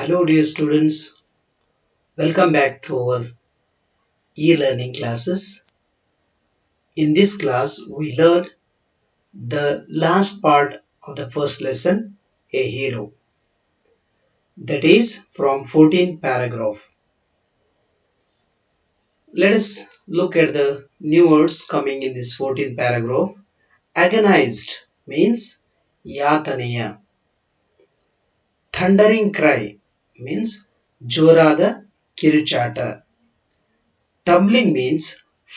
Hello, dear students. Welcome back to our e-learning classes. In this class, we learn the last part of the first lesson, a hero. That is from 14th paragraph. Let us look at the new words coming in this 14th paragraph. Agonized means yataneya. Thundering cry means jorada kiruchata. Tumbling means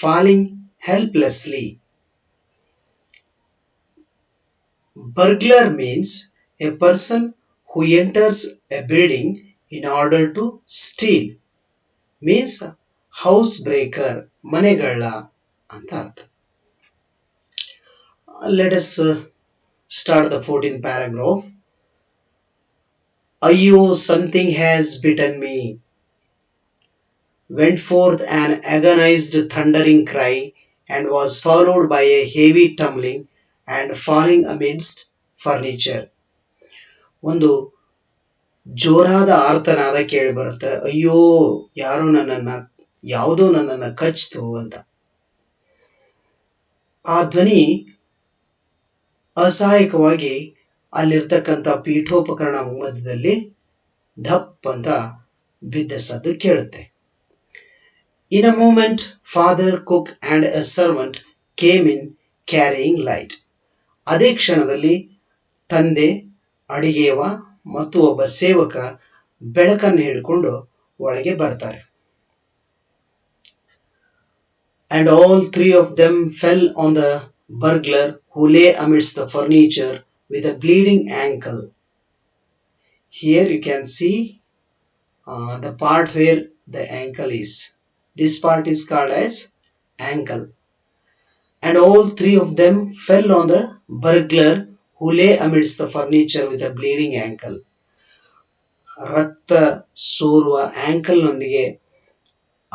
falling helplessly. Burglar means a person who enters a building in order to steal. Means housebreaker, ಮನೆಗಳ್ಳ ಅಂತ ಅರ್ಥ. Let us start the 14th paragraph. Ayyo, something has bitten me. Went forth an agonized thundering cry and was followed by a heavy tumbling and falling amidst furniture. ಒಂದು ಜೋರಾದ ಆರ್ತನಾದ ಕೇಳಿ ಬರುತ್ತೆ. ಅಯ್ಯೋ, ಯಾವುದೋ ನನ್ನನ್ನ ಕಚ್ತು ಅಂತ. ಆ ಧ್ವನಿ ಅಸಹಾಯಕವಾಗಿ ಅಲ್ಲಿರ್ತಕ್ಕಂಥ ಪೀಠೋಪಕರಣ ಮಧ್ಯದಲ್ಲಿ ಧಪ್ ಅಂತ ಬಿದ್ದ ಸದ್ದು ಕೇಳುತ್ತೆ. In a moment, father, cook and a servant came in carrying light. ಅದೇ ಕ್ಷಣದಲ್ಲಿ ತಂದೆ, ಅಡಿಗೆಯವ ಮತ್ತು ಒಬ್ಬ ಸೇವಕ ಬೆಳಕನ್ನು ಹಿಡ್ಕೊಂಡು ಒಳಗೆ ಬರ್ತಾರೆ. And all three of them fell on the burglar who lay amidst the furniture with a bleeding ankle. Here you can see the part where the ankle is. This part is called as ankle. And all three of them fell on the burglar who lay amidst the furniture with a bleeding ankle. ರಕ್ತ ಸೋರುವ ankle ನೊಂದಿಗೆ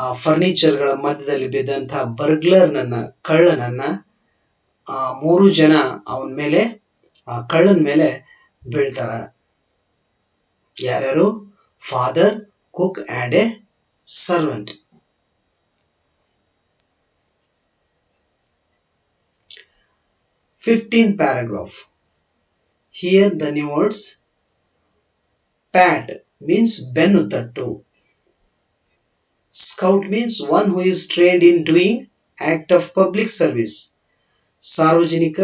ಆ ಫರ್ನಿಚರ್ಗಳ ಮಧ್ಯದಲ್ಲಿ ಬಿದ್ದಂತಹ ಬರ್ಗ್ಲರ್ನನ್ನ, ಕಳ್ಳನನ್ನ, ಮೂರು ಜನ ಅವನ ಮೇಲೆ, ಆ ಕಳ್ಳನ ಮೇಲೆ ಬೀಳ್ತಾರ. ಯಾರ್ಯಾರು? Father, cook and A servant. Fifteenth paragraph. Here the new words. Pat means ಬೆನ್ನು ತಟ್ಟು. Scout means one who is trained in doing act of public service. ಸಾರ್ವಜನಿಕ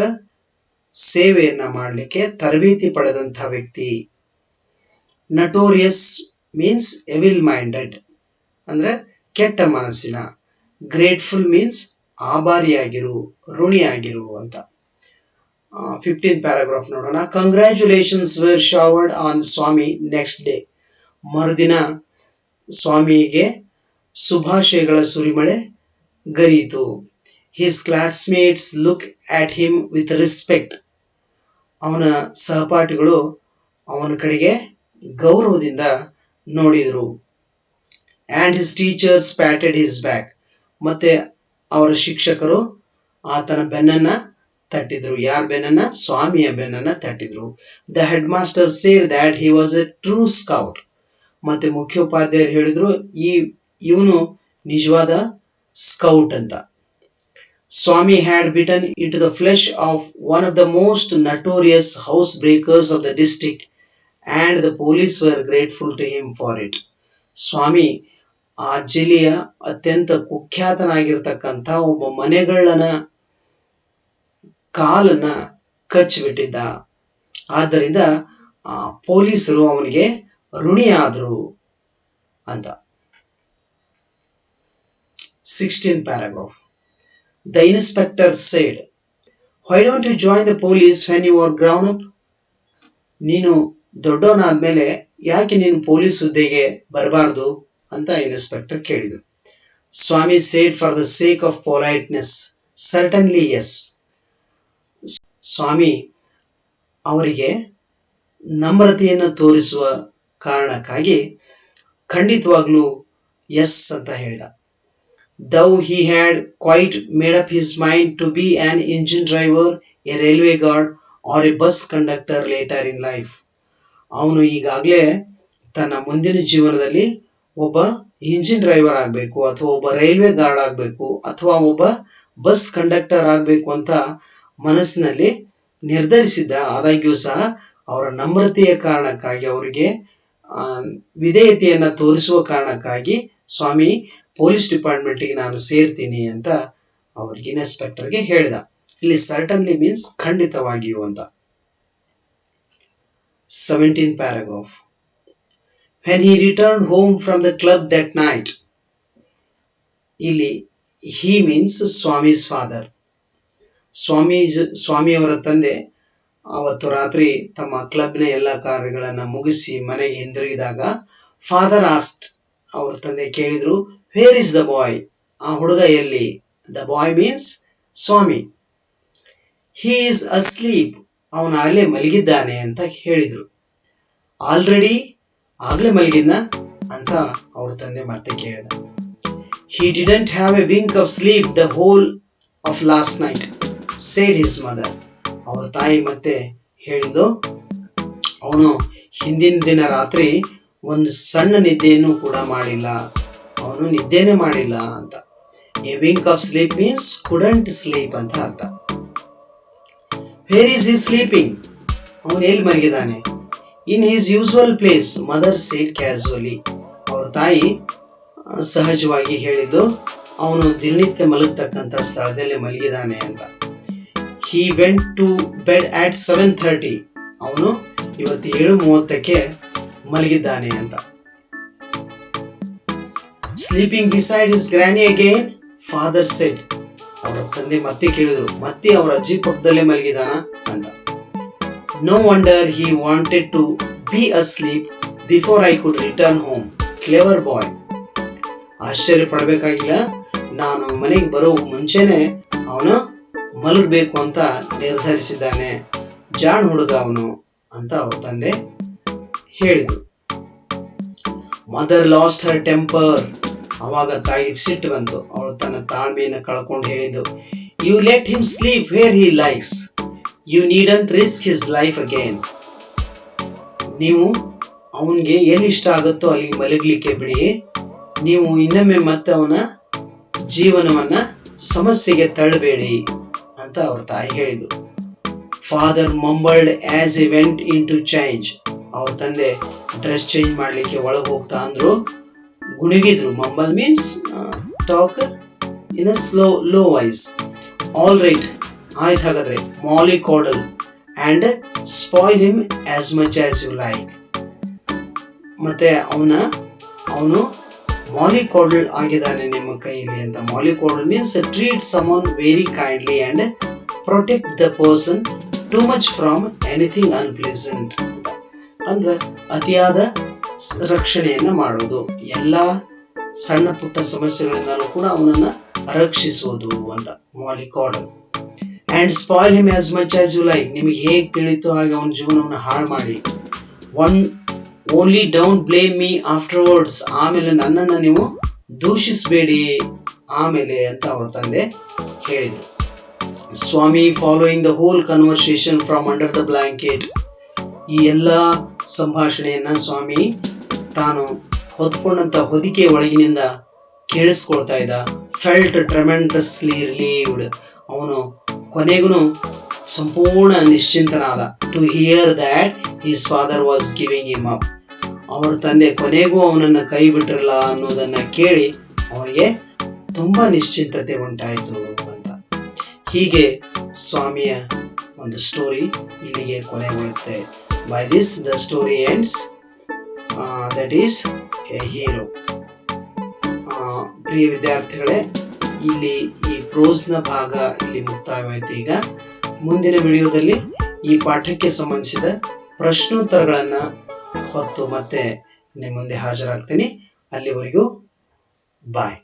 ಸೇವೆಯನ್ನ ಮಾಡಲಿಕ್ಕೆ ತರಬೇತಿ ಪಡೆದಂಥ ವ್ಯಕ್ತಿ. Notorious means evil minded, ಅಂದ್ರೆ ಕೆಟ್ಟ ಮನಸ್ಸಿನ. Grateful means ಆಭಾರಿಯಾಗಿರು, ಋಣಿಯಾಗಿರು ಅಂತ. 15th paragraph ನೋಡೋಣ. Congratulations were showered on Swami next day. ಮರುದಿನ ಸ್ವಾಮಿಗೆ ಶುಭಾಶಯಗಳ ಸುರಿಮಳೆ ಗರಿಯಿತು. His classmates looked at him with respect. ಅವನ ಸಹಪಾಠಿಗಳು ಅವನ ಕಡೆಗೆ ಗೌರವದಿಂದ ನೋಡಿದರು. And his teachers patted his back. ಮತ್ತೆ ಅವರ ಶಿಕ್ಷಕರು ಆತನ ಬೆನ್ನನ್ನ ತಟ್ಟಿದ್ರು. ಯಾರ ಬೆನ್ನನ್ನ? ಸ್ವಾಮಿಯ ಬೆನ್ನನ್ನ ತಟ್ಟಿದ್ರು. The headmaster said that he was a true scout. ಮತ್ತೆ ಮುಖ್ಯೋಪಾಧ್ಯಾಯರು ಹೇಳಿದ್ರು, ಇವನು ನಿಜವಾದ ಸ್ಕೌಟ್ ಅಂತ. Swami had bitten into the flesh of one of the most notorious housebreakers of the district and the police were grateful to him for it. ಸ್ವಾಮಿ ಆ ಜಿಲ್ಲೆಯ ಅತ್ಯಂತ ಕುಖ್ಯಾತನಾಗಿರ್ತಕ್ಕಂಥ ಒಬ್ಬ ಮನೆಗಳ್ಳನ ಕಾಲನ್ನ ಕಚ್ಚಿಬಿಟ್ಟಿದ್ದ. ಆದ್ದರಿಂದ ಆ ಪೊಲೀಸರು ಅವನಿಗೆ ಋಣಿಯಾದ್ರು ಅಂತ. 16th paragraph. The inspector said, "Why don't you join the police when you are grown up?" ನೀನು ದೊಡ್ಡವನಾದ್ಮೇಲೆ ಯಾಕೆ ನೀನು ಪೊಲೀಸ್ ಹುದ್ದೆಗೆ ಬರಬಾರ್ದು ಅಂತ ಇನ್ಸ್ಪೆಕ್ಟರ್ ಕೇಳಿದ್ರು. ಸ್ವಾಮಿ said, "For the sake of politeness, certainly yes." ಸ್ವಾಮಿ ಅವರಿಗೆ ನಮ್ರತೆಯನ್ನು ತೋರಿಸುವ ಕಾರಣಕ್ಕಾಗಿ ಖಂಡಿತವಾಗ್ಲೂ ಎಸ್ ಅಂತ ಹೇಳಿದ. Though he had quite made up his mind to be an engine driver, a railway guard or a bus conductor later in life. ಅವನು ಈಗಾಗಲೇ ತನ್ನ ಮುಂದಿನ ಜೀವನದಲ್ಲಿ ಒಬ್ಬ ಇಂಜಿನ್ ಡ್ರೈವರ್ ಆಗಬೇಕು, ಅಥವಾ ಒಬ್ಬ ರೈಲ್ವೆ ಗಾರ್ಡ್ ಆಗಬೇಕು, ಅಥವಾ ಒಬ್ಬ ಬಸ್ ಕಂಡಕ್ಟರ್ ಆಗಬೇಕು ಅಂತ ಮನಸ್ಸಿನಲ್ಲಿ ನಿರ್ಧರಿಸಿದ್ದ. ಆದಾಗ್ಯೂ ಸಹ ಅವರ ನಮ್ರತೆಯ ಕಾರಣಕ್ಕಾಗಿ, ಅವರಿಗೆ ವಿಧೇಯತೆಯನ್ನ ತೋರಿಸುವ ಕಾರಣಕ್ಕಾಗಿ ಸ್ವಾಮಿ ಪೊಲೀಸ್ ಡಿಪಾರ್ಟ್ಮೆಂಟ್ಗೆ ನಾನು ಸೇರ್ತೀನಿ ಅಂತ ಅವ್ರಿಗೆ ಇನ್ಸ್ಪೆಕ್ಟರ್ಗೆ ಹೇಳಿದ. ಇಲ್ಲಿ ಸರ್ಟನ್ಲಿ ಮೀನ್ಸ್ ಖಂಡಿತವಾಗಿಯೂ ಅಂತ. 17th paragraph. When he returned home from the club that night, ಇಲ್ಲಿ he means ಸ್ವಾಮಿ's father. ಸ್ವಾಮಿಯವರ ತಂದೆ ಅವತ್ತು ರಾತ್ರಿ ತಮ್ಮ ಕ್ಲಬ್ನ ಎಲ್ಲ ಕಾರ್ಯಗಳನ್ನ ಮುಗಿಸಿ ಮನೆಗೆ ಹಿಂದಿರುಗಿದಾಗ ಫಾದರ್ ಆಸ್ಟ್, ಅವ್ರ ತಂದೆ ಕೇಳಿದ್ರು, ವೇರ್ ಇಸ್ ದ ಬಾಯ್, ಆ ಹುಡುಗ ಎಲ್ಲಿ? ದ ಬಾಯ್ ಮೀನ್ಸ್ ಸ್ವಾಮಿ. ಹಿ ಈಸ್ ಅಸ್ಲೀಪ್, ಅವನು ಆಗಲೇ ಮಲಗಿದ್ದಾನೆ ಅಂತ ಹೇಳಿದ್ರು. ಆಲ್ರೆಡಿ ಆಗ್ಲೇ ಮಲಗಿದ್ನ ಅಂತ ಅವ್ರ ತಂದೆ ಮತ್ತೆ ಕೇಳಿದ. He didn't have a wink of sleep the whole of last night said his mother. ಅವ್ರ ತಾಯಿ ಮತ್ತೆ ಹೇಳಿದ್ದು, ಅವನು ಹಿಂದಿನ ದಿನ ರಾತ್ರಿ ಒಂದು ಸಣ್ಣ ನಿದ್ದೆಯನ್ನು ಕೂಡ ಮಾಡಿಲ್ಲ, ಅವನು ನಿದ್ದೆನೇ ಮಾಡಿಲ್ಲ ಅಂತ. A wink of sleep means couldn't sleep ಅಂತ ಅರ್ಥ. ವೇರ್ ಈಸ್ ಹಿ ಸ್ಲೀಪಿಂಗ್, ಅವನು ಎಲ್ಲಿ ಮಲಗಿದ್ದಾನೆ? In his usual place, mother said casually. ಅವ್ರ ತಾಯಿ ಸಹಜವಾಗಿ ಹೇಳಿದ್ದು, ಅವನು ದಿನನಿತ್ಯ ಮಲಗತಕ್ಕಂಥ ಸ್ಥಳದಲ್ಲಿ ಮಲಗಿದ್ದಾನೆ ಅಂತ. ಹಿ ವೆಂಟ್ ಟು ಬೆಡ್ ಆಟ್ 7:30, ಅವನು ಇವತ್ತು 7:30ಕ್ಕೆ ಮಲಗಿದ್ದಾನೆ ಅಂತ. Sleeping beside his ಗ್ರಾನಿ again, father shed. ಅವರ ತಂದೆ ಮತ್ತೆ ಕೇಳಿದ್ರು, ಮತ್ತೆ ಅವರ ಅಜ್ಜಿ ಪಕ್ಕದಲ್ಲೇ ಮಲಗಿದಾನ ಅಂತ. No wonder he wanted to be asleep before I could return home. Clever boy. ಆಶ್ಚರ್ಯ ಪಡಬೇಕಾಗಿಲ್ಲ, ನಾನು ಮನೆಗೆ ಬರೋ ಮುಂಚೆನೆ ಅವನು ಮಲಗಬೇಕು ಅಂತ ನಿರ್ಧರಿಸಿದ್ದಾನೆ, ಜಾಣ್ ಹುಡುಗ ಅವನು ಅಂತ ಅವ್ರ ತಂದೆ ಹೇಳಿದ್ರು. Mother lost her temper. ಅವಾಗ ತಾಯಿ ಸಿಟ್ಟು ಬಂತು, ಅವಳು ತನ್ನ ತಾಳ್ಮೆಯನ್ನು ಕಳ್ಕೊಂಡು ಹೇಳಿದ್ದು, you let him sleep where he likes, you needn't risk his life again. ನೀವು ಅವನಿಗೆ ಎಲ್ಲಿ ಇಷ್ಟ ಆಗುತ್ತೋ ಅಲ್ಲಿ ಮಲಗಲಿಕ್ಕೆ ಬಿಡಿ, ನೀವು ಇನ್ನೊಮ್ಮೆ ಮತ್ತೆ ಅವನ ಜೀವನವನ್ನ ಸಮಸ್ಯೆಗೆ ತಳ್ಳಬೇಡಿ ಅಂತ ಅವ್ರ ತಾಯಿ ಹೇಳಿದ್ರು. Father mumbled as he went in to change. ಅವ್ರ ತಂದೆ ಡ್ರೆಸ್ ಚೇಂಜ್ ಮಾಡ್ಲಿಕ್ಕೆ ಒಳಗೆ ಹೋಗ್ತಾ ಅಂದ್ರು, ಗುಣಿಗಿದ್ರು. Mumble means talk in a low voice. All right, ಆಯ್ತು ಹಾಗಾದ್ರೆ, mollycoddle and spoil him as much as you like. ಮತ್ತೆ ಅವನು ಮಾಲಿಕಾಡಲ್ ಆಗಿದ್ದಾನೆ ನಿಮ್ಮ ಕೈಯಲ್ಲಿ ಅಂತ. Mollycoddle means treat someone very kindly and protect the person too much from anything unpleasant. ಅಂದ್ರೆ ಅತಿಯಾದ ರಕ್ಷಣೆಯನ್ನ ಮಾಡೋದು, ಎಲ್ಲ ಸಣ್ಣ ಪುಟ್ಟ ಸಮಸ್ಯೆಗಳಿಂದಲೂ ಕೂಡ ಅವನನ್ನ ರಕ್ಷಿಸೋದು ಅಂತ mollycoddle. And spoil him as much as you like, ನಿಮಗೆ ಹೇಗೆ ತಿಳಿತೋ ಹಾಗೆ ಅವನ ಜೀವನವನ್ನು ಹಾಳು ಮಾಡಿ. Only don't blame me afterwards, ಆಮೇಲೆ ನನ್ನನ್ನು ನೀವು ದೂಷಿಸಬೇಡಿ ಆಮೇಲೆ ಅಂತ ಅವ್ರ ತಂದೆ ಹೇಳಿದರು. Swami following the whole conversation from under the blanket. ಈ ಎಲ್ಲ ಸಂಭಾಷಣೆಯನ್ನ ಸ್ವಾಮಿ ತಾನು ಹೊತ್ಕೊಂಡಂತ ಹೊದಿಕೆ ಒಳಗಿನಿಂದ ಕೇಳಿಸ್ಕೊಳ್ತಾ ಇದ್ದ. ಫೆಲ್ಟ್ ಟ್ರೆಮೆಂಡಸ್ಲಿ ರಿಲೀವ್ಡ್, ಅವನು ಕೊನೆಗೂ ಸಂಪೂರ್ಣ ನಿಶ್ಚಿಂತನಾದ. To hear that his father was giving him up, ಅವರ ತಂದೆ ಕೊನೆಗೂ ಅವನನ್ನ ಕೈ ಬಿಟ್ಟಿರಲ್ಲ ಅನ್ನೋದನ್ನ ಕೇಳಿ ಅವನಿಗೆ ತುಂಬಾ ನಿಶ್ಚಿಂತತೆ ಉಂಟಾಯಿತು ಅಂತ. ಹೀಗೆ ಸ್ವಾಮಿಯ ಒಂದು ಸ್ಟೋರಿ ಇಲ್ಲಿಗೆ ಕೊನೆಗೊಳ್ಳುತ್ತೆ. By this the story ends, that is a hero. ಪ್ರಿಯ ವಿದ್ಯಾರ್ಥಿಗಳೇ, ಇಲ್ಲಿ ಈ ಪ್ರೋಸ್ನ ಭಾಗ ಇಲ್ಲಿ ಮುಕ್ತಾಯವಾಯಿತು. ಈಗ ಮುಂದಿನ ವಿಡಿಯೋದಲ್ಲಿ ಈ ಪಾಠಕ್ಕೆ ಸಂಬಂಧಿಸಿದ ಪ್ರಶ್ನೋತ್ತರಗಳನ್ನ ಹೊತ್ತು ಮತ್ತೆ ನಿಮ್ಮ ಮುಂದೆ ಹಾಜರಾಗ್ತೀನಿ. ಅಲ್ಲಿವರೆಗೂ ಬಾಯ್.